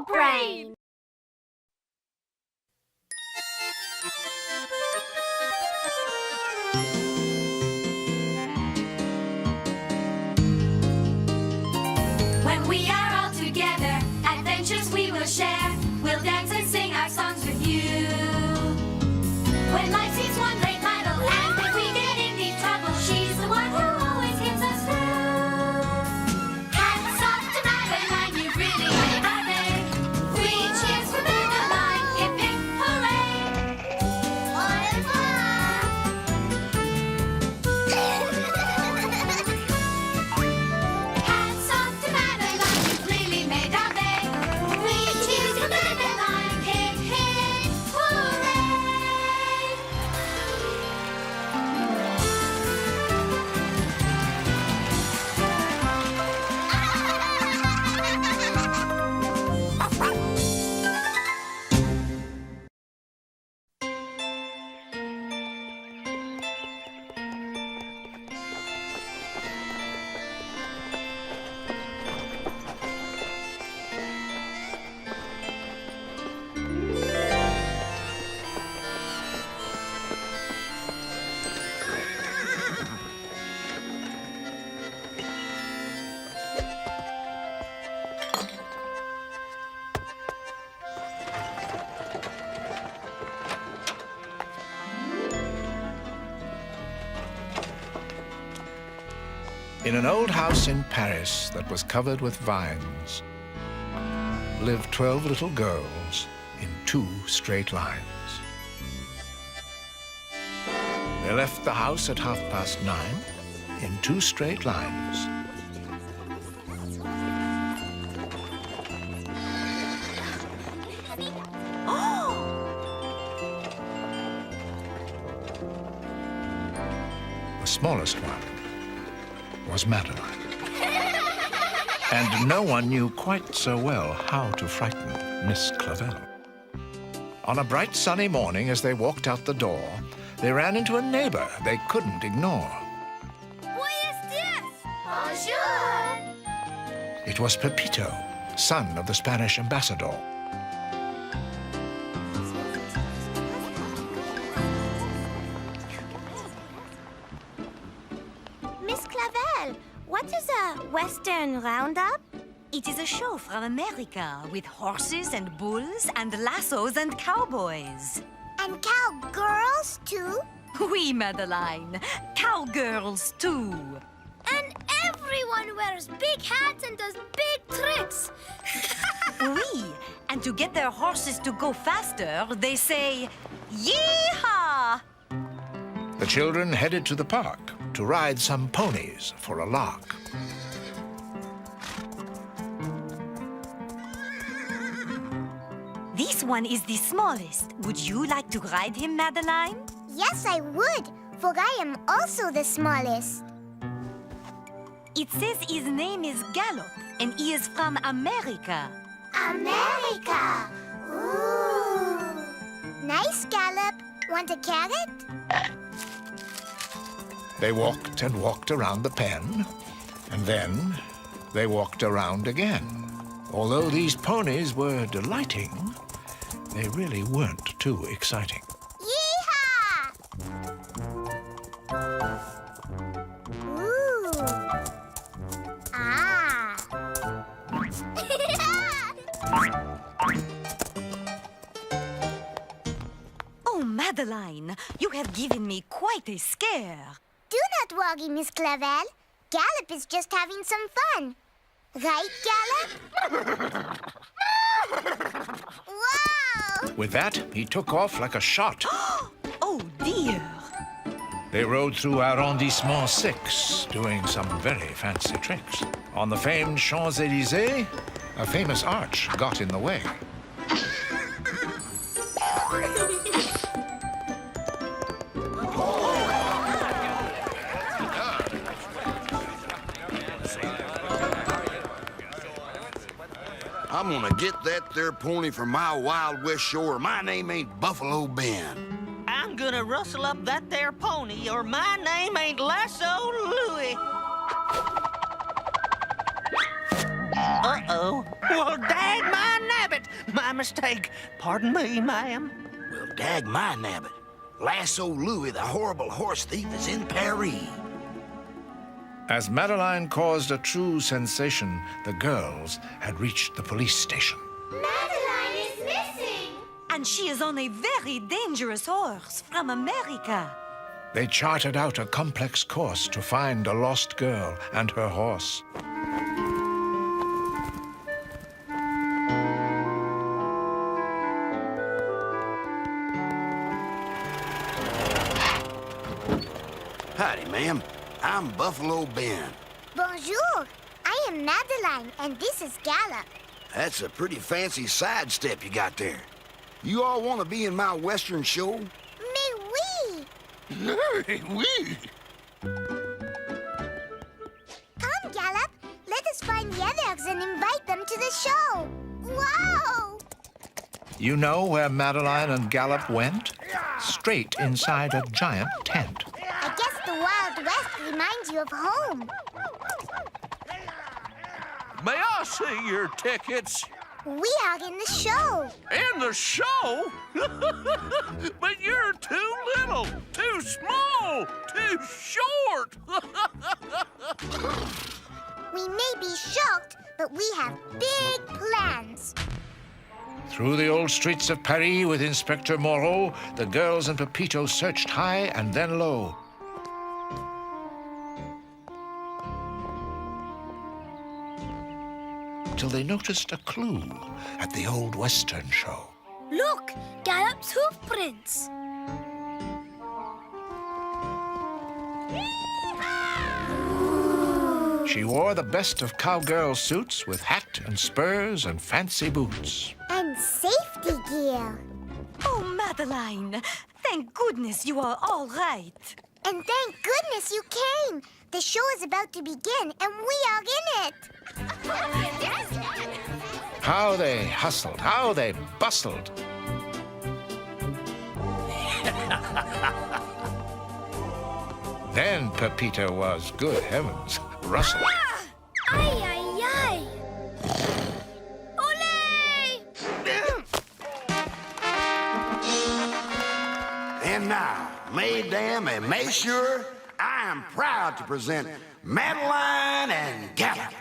WildBrain! When we are all together, adventures we will share. We'll dance and sing our songs with you. When life seems one great battle, and if we get in deep trouble, she's the one who always gets us through. Hats off to Madeline, you've really made our day. 3 cheers for Madeline, hip hip hooray! Au revoir! Hats off to Madeline, you've really made our day. 3 cheers for Madeline, hip hip hooray! In an old house in Paris that was covered with vines lived 12 little girls in 2 straight lines. They left the house at 9:30 in 2 straight lines. The smallest one was Madeline. And no one knew quite so well how to frighten Miss Clavel. On a bright sunny morning, as they walked out the door, they ran into a neighbor they couldn't ignore. Buenos dias! Bonjour! It was Pepito, son of the Spanish ambassador. Miss Clavel, what is a Western Roundup? It is a show from America with horses and bulls and lassos and cowboys. And cowgirls, too? Oui, Madeline. Cowgirls, too. And everyone wears big hats and does big tricks. Oui. And to get their horses to go faster, they say, Yee-haw! The children headed to the park to ride some ponies for a lark. This one is the smallest. Would you like to ride him, Madeline? Yes, I would, for I am also the smallest. It says his name is Gallop, and he is from America. America! Ooh! Nice, Gallop. Want a carrot? They walked and walked around the pen, and then they walked around again. Although these ponies were delighting, they really weren't too exciting. Yee-haw! Ooh! Ah! Oh, Madeline, you have given me quite a scare. Do not worry, Miss Clavel. Gallop is just having some fun. Right, Gallop? Wow! With that, he took off like a shot. Oh, dear. They rode through Arrondissement 6, doing some very fancy tricks. On the famed Champs-Élysées, a famous arch got in the way. I'm gonna get that there pony from my Wild West shore. My name ain't Buffalo Ben. I'm gonna rustle up that there pony, or my name ain't Lasso Louie. Uh-oh. Well, dag my nabbit! mistake. Pardon me, ma'am. Well, dag my nabbit. Lasso Louie, the horrible horse thief, is in Paris. As Madeline caused a true sensation, the girls had reached the police station. Madeline is missing. And she is on a very dangerous horse from America. They charted out a complex course to find a lost girl and her horse. Howdy, ma'am. I'm Buffalo Ben. Bonjour. I am Madeline, and this is Gallop. That's a pretty fancy sidestep you got there. You all want to be in my western show? Mais oui. Hey, we. Come, Gallop. Let us find the others and invite them to the show. Wow! You know where Madeline and Gallop went? Straight inside a giant tent. I guess the Wild West reminds you of home. May I see your tickets? We are in the show. In the show? But you're too little, too small, too short. We may be shocked, but we have big plans. Through the old streets of Paris with Inspector Moreau, the girls and Pepito searched high and then low. Till they noticed a clue at the old Western show. Look, Gallop's hoof prints. She wore the best of cowgirl suits with hat and spurs and fancy boots. And safety gear. Oh, Madeline, thank goodness you are all right. And thank goodness you came. The show is about to begin, and we are in it. How they hustled, how they bustled. Then Pepito was, good heavens, rustled. Ay, ay, ay. Ole! And now, mesdames and messieurs, I am proud to present Madeline and Gallop.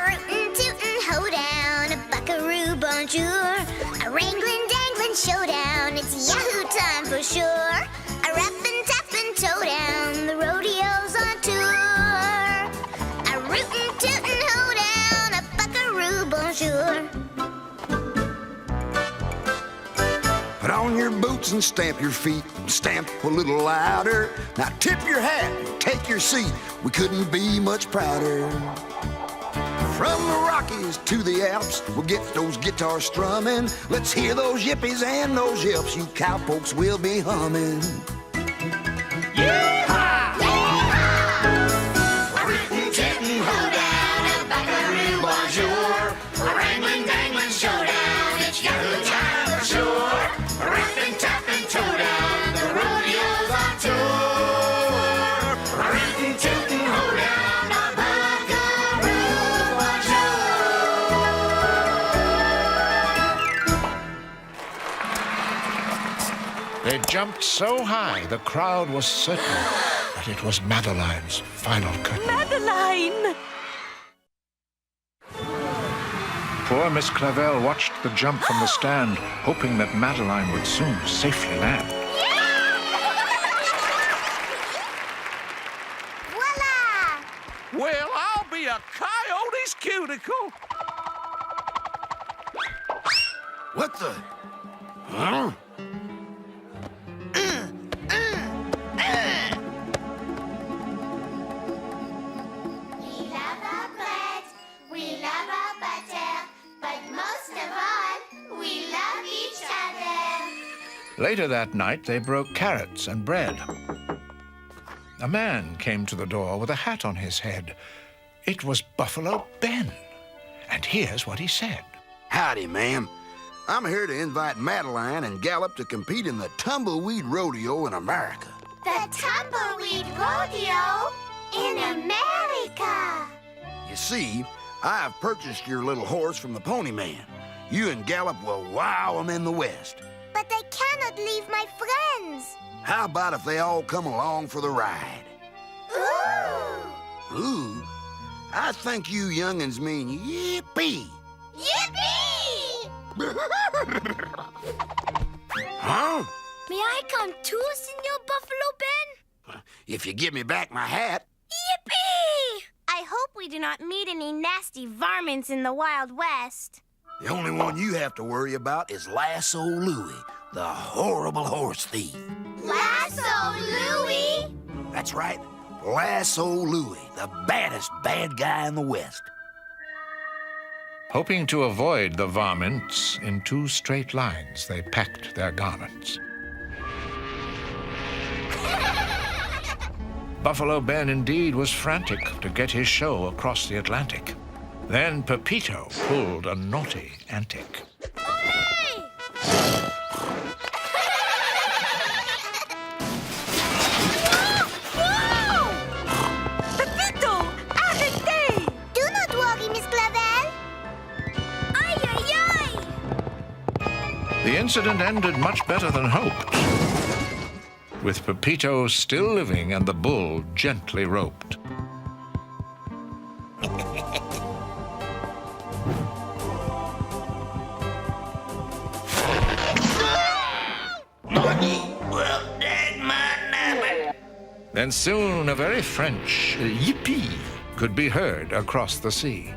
Rootin' hoedown, a buckaroo bonjour, a wranglin' danglin' showdown. It's Yahoo time for sure. A rappin' tappin' toedown, the rodeo's on tour. A rootin' tootin' hoedown, a buckaroo bonjour. Put on your boots and stamp your feet, stamp a little louder. Now tip your hat and take your seat. We couldn't be much prouder. From the Rockies to the Alps, we'll get those guitars strumming. Let's hear those yippies and those yips. You cowpokes will be humming. Yeehaw! A rootin' tootin' hoedown, a buckaroo bonjour, a wranglin' danglin' showdown. It's Yahoo time for sure. A rappin' tappin' toedown, the rodeo's on tour. A rootin' tootin' hoedown, a buckaroo bonjour. They jumped so high, the crowd was certain that it was Madeline's final curtain. Madeline! Poor Miss Clavel watched the jump from the stand, hoping that Madeline would soon safely land. Voila! Well, I'll be a coyote's cuticle. What the? Huh? We love our bread, we love our butter, but most of all, we love each other. Later that night, they broke carrots and bread. A man came to the door with a hat on his head. It was Buffalo Ben. And here's what he said. Howdy, ma'am. I'm here to invite Madeline and Gallop to compete in the Tumbleweed Rodeo in America. The Tumbleweed Rodeo in America. You see, I have purchased your little horse from the pony man. You and Gallop will wow him in the West. But I cannot leave my friends. How about if they all come along for the ride? Ooh! Ooh, I think you young'uns mean yippee. Yippee! Huh? May I come too, Senor Buffalo Ben? If you give me back my hat. Yippee! I hope we do not meet any nasty varmints in the Wild West. The only one you have to worry about is Lasso Louie, the horrible horse thief. Lasso Louie! That's right, Lasso Louie, the baddest bad guy in the West. Hoping to avoid the varmints, in 2 straight lines they packed their garments. Buffalo Ben indeed was frantic to get his show across the Atlantic. Then Pepito pulled a naughty antic. Olé! Pepito! Arrêtez! Do not worry, Miss Clavel. Ay, ay, ay! The incident ended much better than hoped, with Pepito still living and the bull gently roped. Well, dang my nabbit. Then soon a very French yippee could be heard across the sea.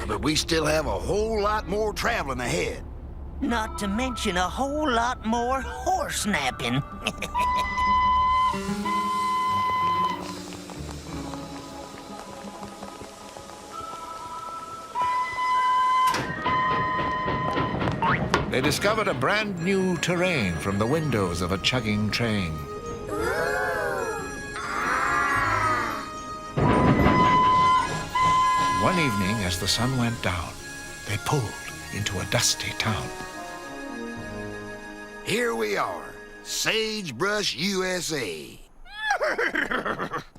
But we still have a whole lot more traveling ahead. Not to mention a whole lot more horse napping. They discovered a brand new terrain from the windows of a chugging train. One evening, as the sun went down, they pulled into a dusty town. Here we are, Sagebrush, USA.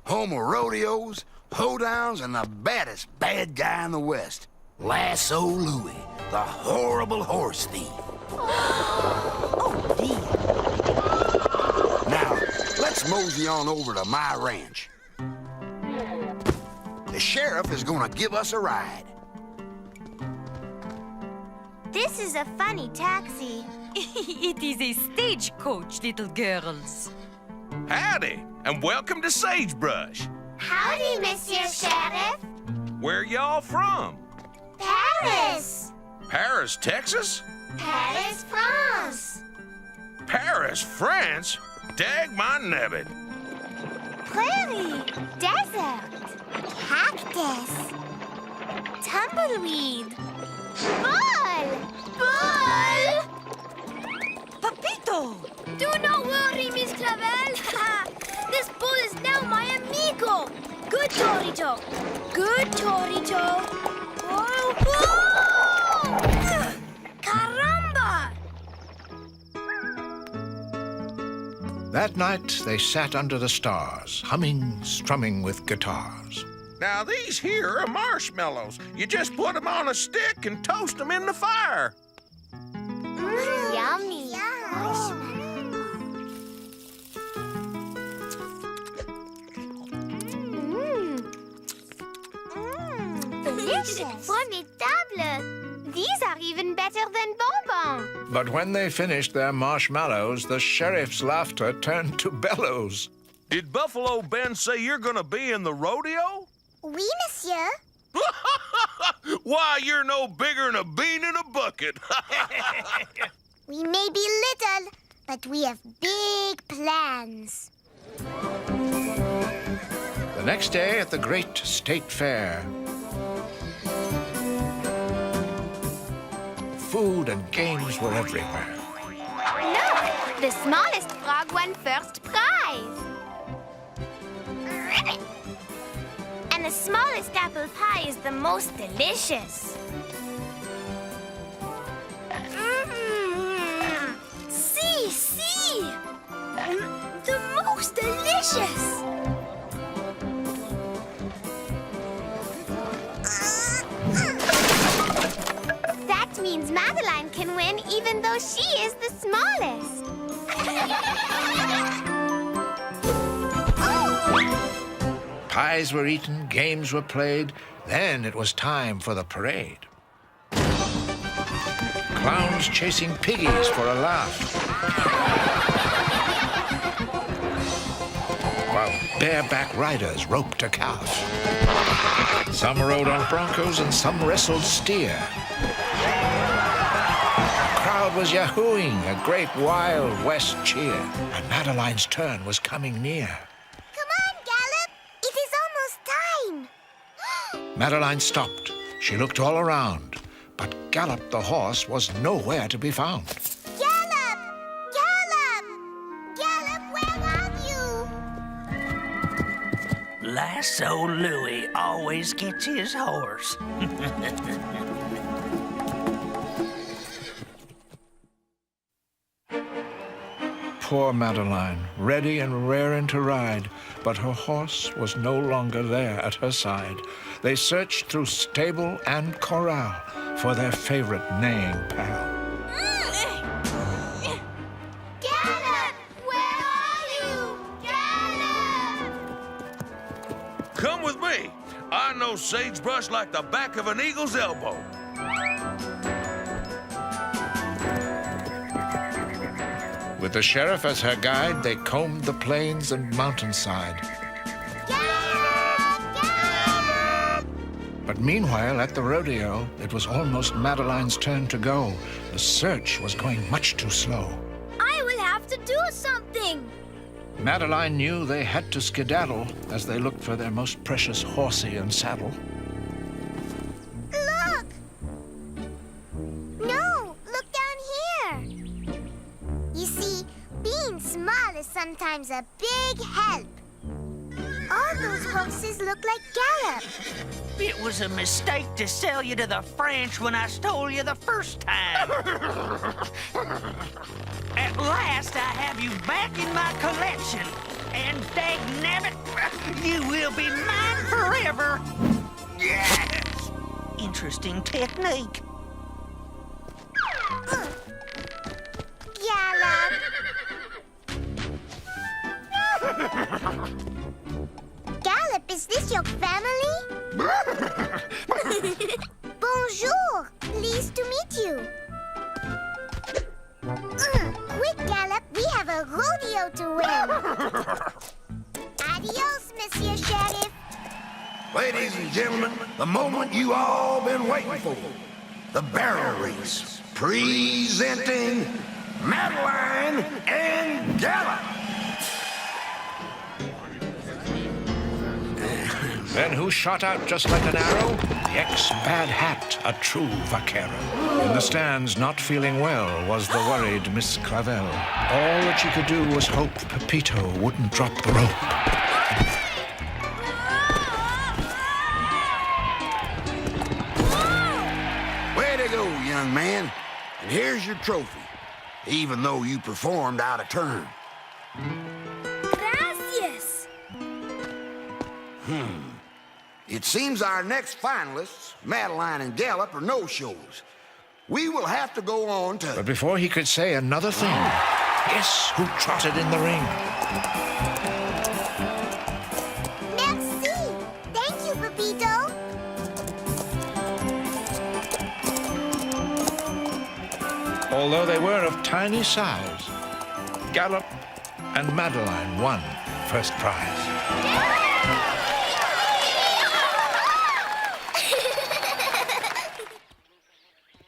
Home of rodeos, hoedowns, and the baddest bad guy in the West, Lasso Louie, the horrible horse thief. Oh, dear. Now, let's mosey on over to my ranch. The sheriff is gonna give us a ride. This is a funny taxi. It is a stagecoach, little girls. Howdy, and welcome to Sagebrush. Howdy, Monsieur Sheriff. Where y'all from? Paris. Paris, Texas? Paris, France. Paris, France? Dag my nabbit. Prairie. Desert. Cactus. Tumbleweed. Bull. Bull. Pepito! Do not worry, Miss Clavel. This bull is now my amigo. Good Torito. Good Torito. Whoa, whoa! Caramba! That night, they sat under the stars, humming, strumming with guitars. Now, these here are marshmallows. You just put them on a stick and toast them in the fire. Yummy. Delicious. Formidable. These are even better than bonbons. But when they finished their marshmallows, the sheriff's laughter turned to bellows. Did Buffalo Ben say you're gonna be in the rodeo? Oui, monsieur. Why, you're no bigger than a bean in a bucket. We may be little, but we have big plans. The next day at the great state fair, food and games were everywhere. Look, the smallest frog won first prize. And the smallest apple pie is the most delicious. See, see! The most delicious! can win even though she is the smallest. Pies were eaten, games were played. Then it was time for the parade. Clowns chasing piggies for a laugh, while bareback riders roped a calf. Some rode on broncos and some wrestled steer. The crowd was yahooing, a great Wild West cheer, and Madeline's turn was coming near. Come on, Gallop. It is almost time. Madeline stopped. She looked all around, but Gallop the horse was nowhere to be found. Gallop! Gallop! Gallop, where are you? Lasso Louie always gets his horse. Poor Madeline, ready and raring to ride, but her horse was no longer there at her side. They searched through stable and corral for their favorite neighing pal. Gallop! Where are you? Gallop! Come with me. I know sagebrush like the back of an eagle's elbow. With the sheriff as her guide, they combed the plains and mountainside. Gallop! Gallop! But meanwhile, at the rodeo, it was almost Madeline's turn to go. The search was going much too slow. I will have to do something. Madeline knew they had to skedaddle as they looked for their most precious horsey and saddle. Look! No, look down here. You see, being small is sometimes a big help. All those horses look like Gallop. It was a mistake to sell you to the French when I stole you the first time. At last, I have you back in my collection. And dagnabbit, you will be mine forever. Yes! Interesting technique. Gallop. Gallop, is this your family? Bonjour. Pleased to meet you. Quick, Gallop. We have a rodeo to win. Adios, Monsieur Sheriff. Ladies and gentlemen, the moment you all been waiting for. The barrel race. Presenting Madeline and Gallop. Then who shot out just like an arrow? The ex-Bad Hat, a true vaquero. In the stands, not feeling well, was the worried Miss Clavel. All that she could do was hope Pepito wouldn't drop the rope. Way to go, young man. And here's your trophy, even though you performed out of turn. Gracias. It seems our next finalists, Madeline and Gallop, are no-shows. We will have to go on to... But before he could say another thing, guess who trotted in the ring? Merci. Thank you, Pepito. Although they were of tiny size, Gallop and Madeline won first prize.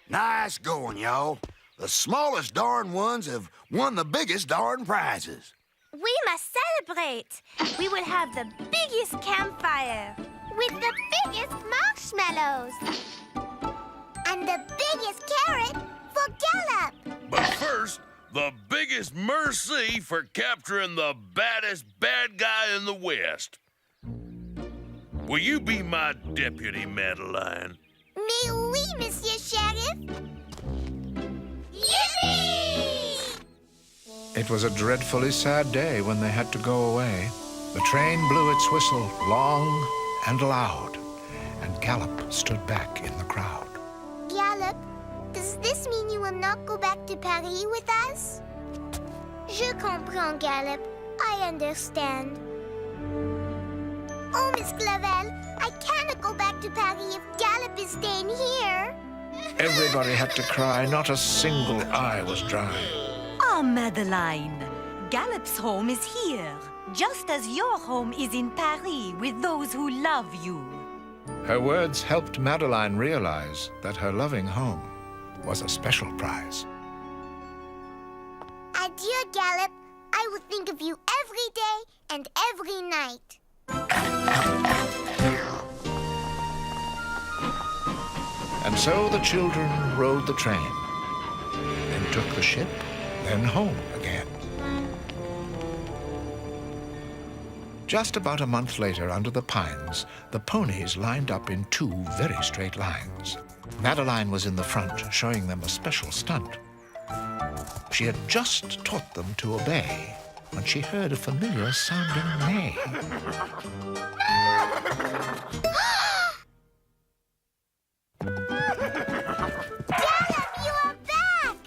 Nice going, y'all. The smallest darn ones have won the biggest darn prizes. We must celebrate. We will have the biggest campfire with the biggest marshmallows and the biggest carrot for Gallop. But first, the biggest merci for capturing the baddest bad guy in the West. Will you be my deputy, Madeline? Mais oui, Monsieur Sheriff. Yippee! It was a dreadfully sad day when they had to go away. The train blew its whistle long and loud, and Gallop stood back in the crowd. Gallop, Does this mean you will not go back to Paris with us? Je comprends, Gallop. I understand. Oh, Miss Clavel, I cannot go back to Paris if Gallop is staying here. Everybody had to cry. Not a single eye was dry. Oh, Madeline, Gallop's home is here, just as your home is in Paris with those who love you. Her words helped Madeline realize that her loving home was a special prize. Adieu, Gallop. I will think of you every day and every night. And so the children rode the train, then took the ship, then home again. Just about a month later, under the pines, the ponies lined up in two very straight lines. Madeline was in the front, showing them a special stunt. She had just taught them to obey when she heard a familiar-sounding neigh. Gallop, you are back!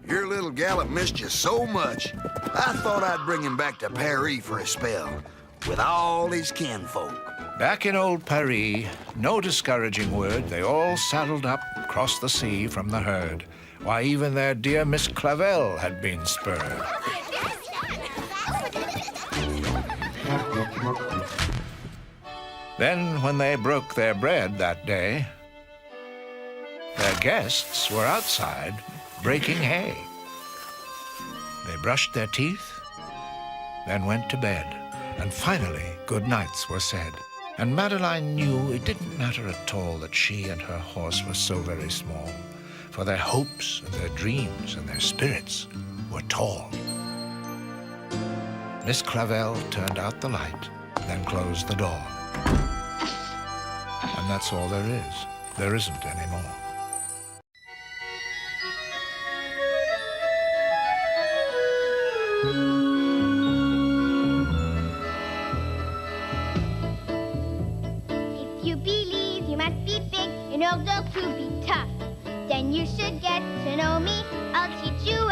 Your little Gallop missed you so much. I thought I'd bring him back to Paris for a spell with all his kinfolk. Back in old Paris, no discouraging word, they all saddled up, crossed the sea from the herd. Why, even their dear Miss Clavel had been spurred. Then, when they broke their bread that day, their guests were outside breaking hay. They brushed their teeth, then went to bed, and finally good nights were said. And Madeline knew it didn't matter at all that she and her horse were so very small, for their hopes and their dreams and their spirits were tall. Miss Clavel turned out the light, then closed the door. And that's all there is. There isn't any more. If you believe you must be big in order to be tough, then you should get to know me. I'll teach you